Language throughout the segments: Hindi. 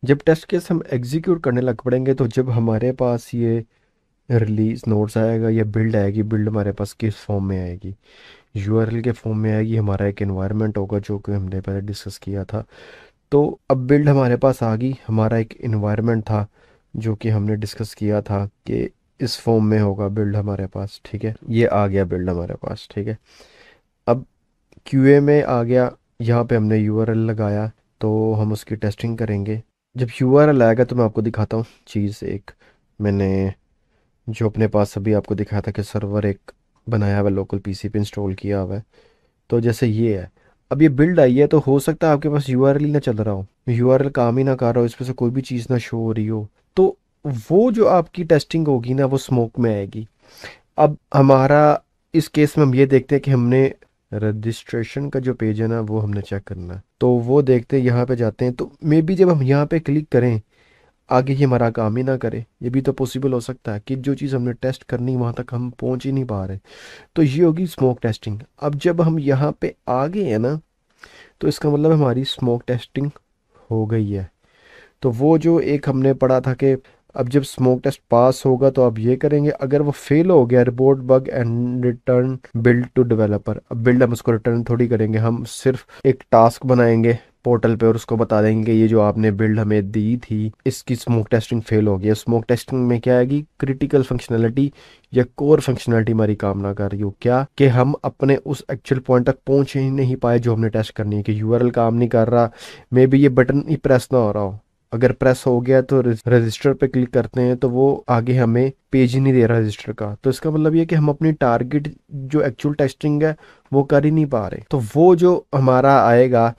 जब टेस्ट केस हम एग्जीक्यूट करने लग पड़ेंगे तो जब हमारे पास ये रिलीज नोट्स आएगा या बिल्ड आएगी, बिल्ड हमारे पास किस फॉर्म में आएगी, यूआरएल के फॉर्म में आएगी। हमारा एक एनवायरनमेंट होगा जो कि हमने पहले डिस्कस किया था। तो अब बिल्ड हमारे पास आ गई, हमारा एक एनवायरनमेंट था जो कि हमने डिस्कस किया था कि इस फॉर्म में होगा बिल्ड हमारे पास, ठीक है। ये आ गया बिल्ड हमारे पास, ठीक है। अब क्यूए में आ गया, यहाँ पे हमने यूआरएल लगाया, तो हम उसकी टेस्टिंग करेंगे। जब यूआरएल आएगा तो मैं आपको दिखाता हूँ चीज़ एक। मैंने जो अपने पास अभी आपको दिखाया था कि सर्वर एक बनाया हुआ है, लोकल पीसी पे इंस्टॉल किया हुआ है। तो जैसे ये है, अब ये बिल्ड आई है, तो हो सकता है आपके पास यूआरएल ही ना चल रहा हो, यूआरएल काम ही ना कर रहा हो, इस पे से कोई भी चीज़ ना शो हो रही हो। तो वो जो आपकी टेस्टिंग होगी ना वो स्मोक में आएगी। अब हमारा इस केस में हम ये देखते हैं कि हमने रजिस्ट्रेशन का जो पेज है ना वो हमने चेक करना है, तो वो देखते हैं, यहाँ पे जाते हैं। तो मे बी जब हम यहाँ पे क्लिक करें आगे ये हमारा काम ही ना करे, ये भी तो पॉसिबल हो सकता है कि जो चीज़ हमने टेस्ट करनी वहाँ तक हम पहुँच ही नहीं पा रहे। तो ये होगी स्मोक टेस्टिंग। अब जब हम यहाँ पे आ गए हैं ना, तो इसका मतलब हमारी स्मोक टेस्टिंग हो गई है। तो वो जो एक हमने पढ़ा था कि अब जब स्मोक टेस्ट पास होगा तो आप ये करेंगे, अगर वो फेल हो गया, report bug and return build to developer. अब बिल्ड हम उसको रिटर्न थोड़ी करेंगे, हम सिर्फ एक टास्क बनाएंगे पोर्टल पे और उसको बता देंगे कि ये जो आपने बिल्ड हमें दी थी इसकी स्मोक टेस्टिंग फेल हो गई है। स्मोक टेस्टिंग में क्या आएगी, क्रिटिकल फंक्शनैलिटी या कोर फंक्शनैलिटी हमारी काम ना कर रही हो, क्या कि हम अपने उस एक्चुअल पॉइंट तक पहुंच ही नहीं पाए जो हमने टेस्ट करनी है, कि यूआरएल काम नहीं कर रहा, मे बी ये बटन ही प्रेस ना हो रहा हो। अगर प्रेस हो गया तो रजिस्टर पे क्लिक करते हैं तो वो आगे हमें पेज ही नहीं दे रहा रजिस्टर का। तो इसका मतलब ये कि हम अपनी टारगेट जो एक्चुअल टेस्टिंग है वो कर ही नहीं पा रहे। तो वो जो हमारा आएगा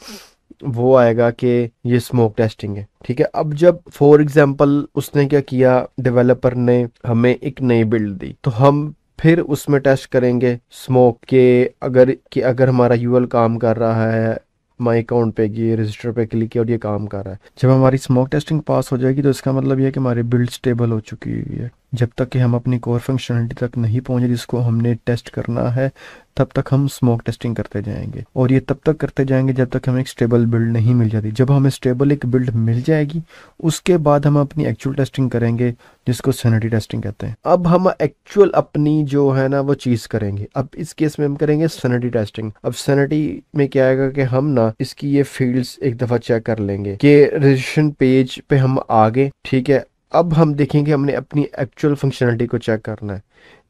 वो आएगा कि ये स्मोक टेस्टिंग है, ठीक है। अब जब फॉर एग्जांपल उसने क्या किया, डेवलपर ने हमें एक नई बिल्ड दी, तो हम फिर उसमें टेस्ट करेंगे स्मोक के, अगर कि अगर हमारा यूएल काम कर रहा है, माई अकाउंट पे ये रजिस्टर पे क्लिक किया और ये काम कर रहा है। जब हमारी स्मोक टेस्टिंग पास हो जाएगी तो इसका मतलब ये है कि हमारी बिल्ड स्टेबल हो चुकी हुई है। जब तक कि हम अपनी कोर फंक्शनलिटी तक नहीं पहुंचे जिसको हमने टेस्ट करना है, तब तक हम स्मोक टेस्टिंग करते जाएंगे, और ये तब तक करते जाएंगे जब तक हमें एक स्टेबल बिल्ड नहीं मिल जाती। जब हमें स्टेबल एक बिल्ड मिल जाएगी उसके बाद हम अपनी एक्चुअल टेस्टिंग करेंगे, जिसको सैनिटी टेस्टिंग कहते हैं। अब हम एक्चुअल अपनी जो है ना वो चीज़ करेंगे। अब इस केस में हम करेंगे सैनिटी टेस्टिंग। अब सैनिटी में क्या आएगा कि हम ना इसकी ये फील्ड्स एक दफ़ा चेक कर लेंगे कि रजिस्ट्रेशन पेज पे हम आगे, ठीक है। अब हम देखेंगे, हमने अपनी एक्चुअल फंक्शनलिटी को चेक करना है।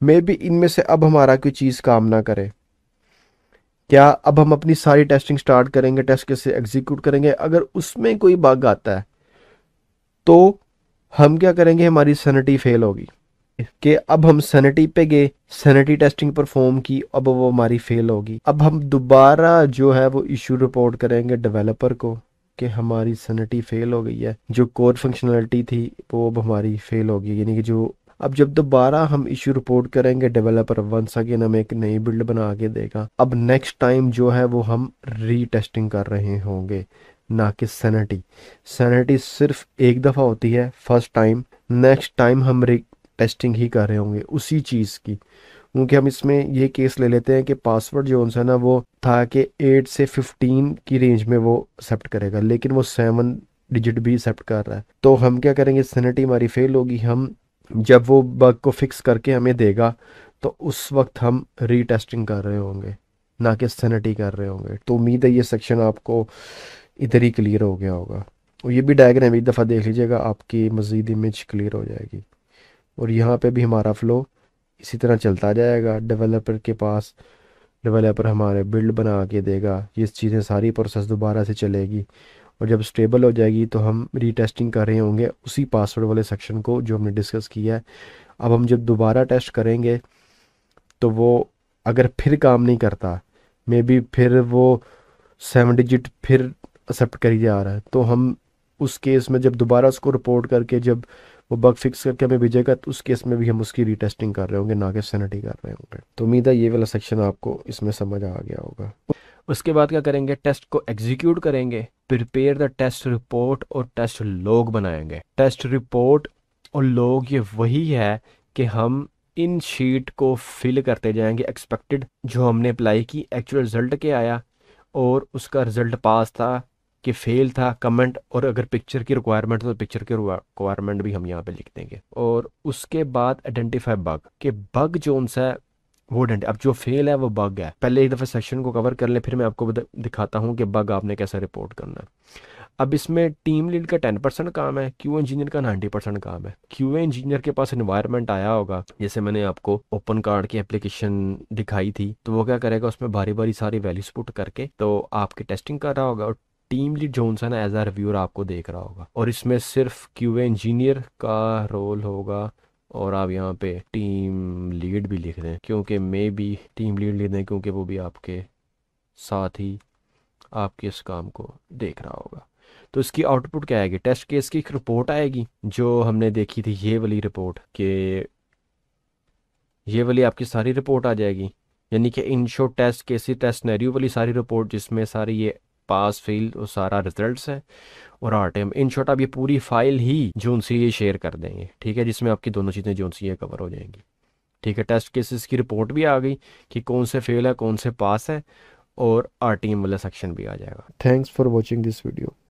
मे बी इनमें से अब हमारा कोई चीज़ काम ना करे, क्या अब हम अपनी सारी टेस्टिंग स्टार्ट करेंगे, टेस्ट कैसे एग्जीक्यूट करेंगे, अगर उसमें कोई बग आता है तो हम क्या करेंगे, हमारी सैनिटी फेल होगी। कि अब हम सैनिटी पे गए, सैनिटी टेस्टिंग परफॉर्म की, अब वो हमारी फेल होगी। अब हम दोबारा जो है वो इशू रिपोर्ट करेंगे डेवलपर को कि हमारी सैनिटी फेल हो गई है, जो कोर फंक्शनलिटी थी वो अब हमारी फेल होगी, यानी कि जो अब जब दोबारा हम इशू रिपोर्ट करेंगे डेवलपर वंस अगेन हमें एक नई बिल्ड बना के देगा। अब नेक्स्ट टाइम जो है वो हम रीटेस्टिंग कर रहे होंगे, ना कि सैनिटी। सैनिटी सिर्फ एक दफ़ा होती है फर्स्ट टाइम, नेक्स्ट टाइम हम टेस्टिंग ही कर रहे होंगे उसी चीज़ की। क्योंकि हम इसमें ये केस ले लेते हैं कि पासवर्ड जो है ना वो था कि 8 से 15 की रेंज में वो एक्सेप्ट करेगा, लेकिन वो 7 डिजिट भी एक्सेप्ट कर रहा है। तो हम क्या करेंगे, सैनिटी हमारी फेल होगी, हम जब वो बग को फिक्स करके हमें देगा तो उस वक्त हम रीटेस्टिंग कर रहे होंगे, ना कि सैनिटी कर रहे होंगे। तो उम्मीद है ये सेक्शन आपको इधर ही क्लियर हो गया होगा। और ये भी डायग्राम एक दफ़ा देख लीजिएगा, आपकी मज़ीद इमेज क्लियर हो जाएगी। और यहाँ पे भी हमारा फ्लो इसी तरह चलता जाएगा डेवलपर के पास, डेवलपर हमारे बिल्ड बना के देगा, ये चीज़ें सारी प्रोसेस दोबारा से चलेगी। और जब स्टेबल हो जाएगी तो हम रीटेस्टिंग कर रहे होंगे उसी पासवर्ड वाले सेक्शन को जो हमने डिस्कस किया है। अब हम जब दोबारा टेस्ट करेंगे तो वो अगर फिर काम नहीं करता, मे बी फिर वो 7 डिजिट फिर एक्सेप्ट करी जा रहा है, तो हम उस केस में जब दोबारा उसको रिपोर्ट करके जब वो बग फिक्स करके हमें भेजेगा तो उस केस में भी हम उसकी रीटेस्टिंग कर रहे होंगे, ना कि सैनिटी कर रहे होंगे। तो उम्मीद है ये वाला सेक्शन आपको इसमें समझ आ गया होगा। उसके बाद क्या करेंगे, टेस्ट को एग्जीक्यूट करेंगे, प्रिपेयर द टेस्ट रिपोर्ट और टेस्ट लॉग बनाएंगे। टेस्ट रिपोर्ट और लॉग ये वही है कि हम इन शीट को फिल करते जाएंगे, एक्सपेक्टेड जो हमने अप्लाई की, एक्चुअल रिजल्ट क्या आया और उसका रिजल्ट पास था कि फेल था कमेंट, और अगर पिक्चर की रिक्वायरमेंट तो पिक्चर की रिक्वायरमेंट भी हम यहाँ पे लिख देंगे। और उसके बाद आइडेंटिफाई बग, कि बग जो सा है वो अब जो फेल है वो बग है। पहले एक दफ़ा सेक्शन को कवर कर ले, फिर मैं आपको दिखाता हूँ कि बग आपने कैसे रिपोर्ट करना है। अब इसमें टीम लीड का 10% काम है, क्यू इंजीनियर का 90% काम है। क्यू इंजीनियर के पास इन्वायरमेंट आया होगा, जैसे मैंने आपको ओपन कार्ड की एप्लीकेशन दिखाई थी, तो वो क्या करेगा, उसमें बारी बारी सारी वैल्यूज पुट करके तो आपकी टेस्टिंग कर रहा होगा, और team lead Johnson as a reviewer आपको देख रहा होगा। और इसमें सिर्फ क्यू इंजीनियर का रोल होगा, और आप यहाँ पे टीम लीड भी लिख दें, क्योंकि मे बी टीम लीड लिख दें क्योंकि वो भी आपके साथ ही आपके इस काम को देख रहा होगा। तो इसकी आउटपुट क्या आएगी, टेस्ट केस की एक रिपोर्ट आएगी जो हमने देखी थी, ये वाली रिपोर्ट, कि ये वाली आपकी सारी रिपोर्ट आ जाएगी, यानी कि in short test case test scenario वाली सारी रिपोर्ट, जिसमें सारी ये पास फेल और सारा रिजल्ट्स है, और आरटीएम। इन शॉर्ट आप ये पूरी फाइल ही जो उनसे ये शेयर कर देंगे, ठीक है, जिसमें आपकी दोनों चीज़ें जो उनसे ये कवर हो जाएंगी। ठीक है, टेस्ट केसेस की रिपोर्ट भी आ गई कि कौन से फेल है कौन से पास है, और आरटीएम वाला सेक्शन भी आ जाएगा। Thanks for watching this video.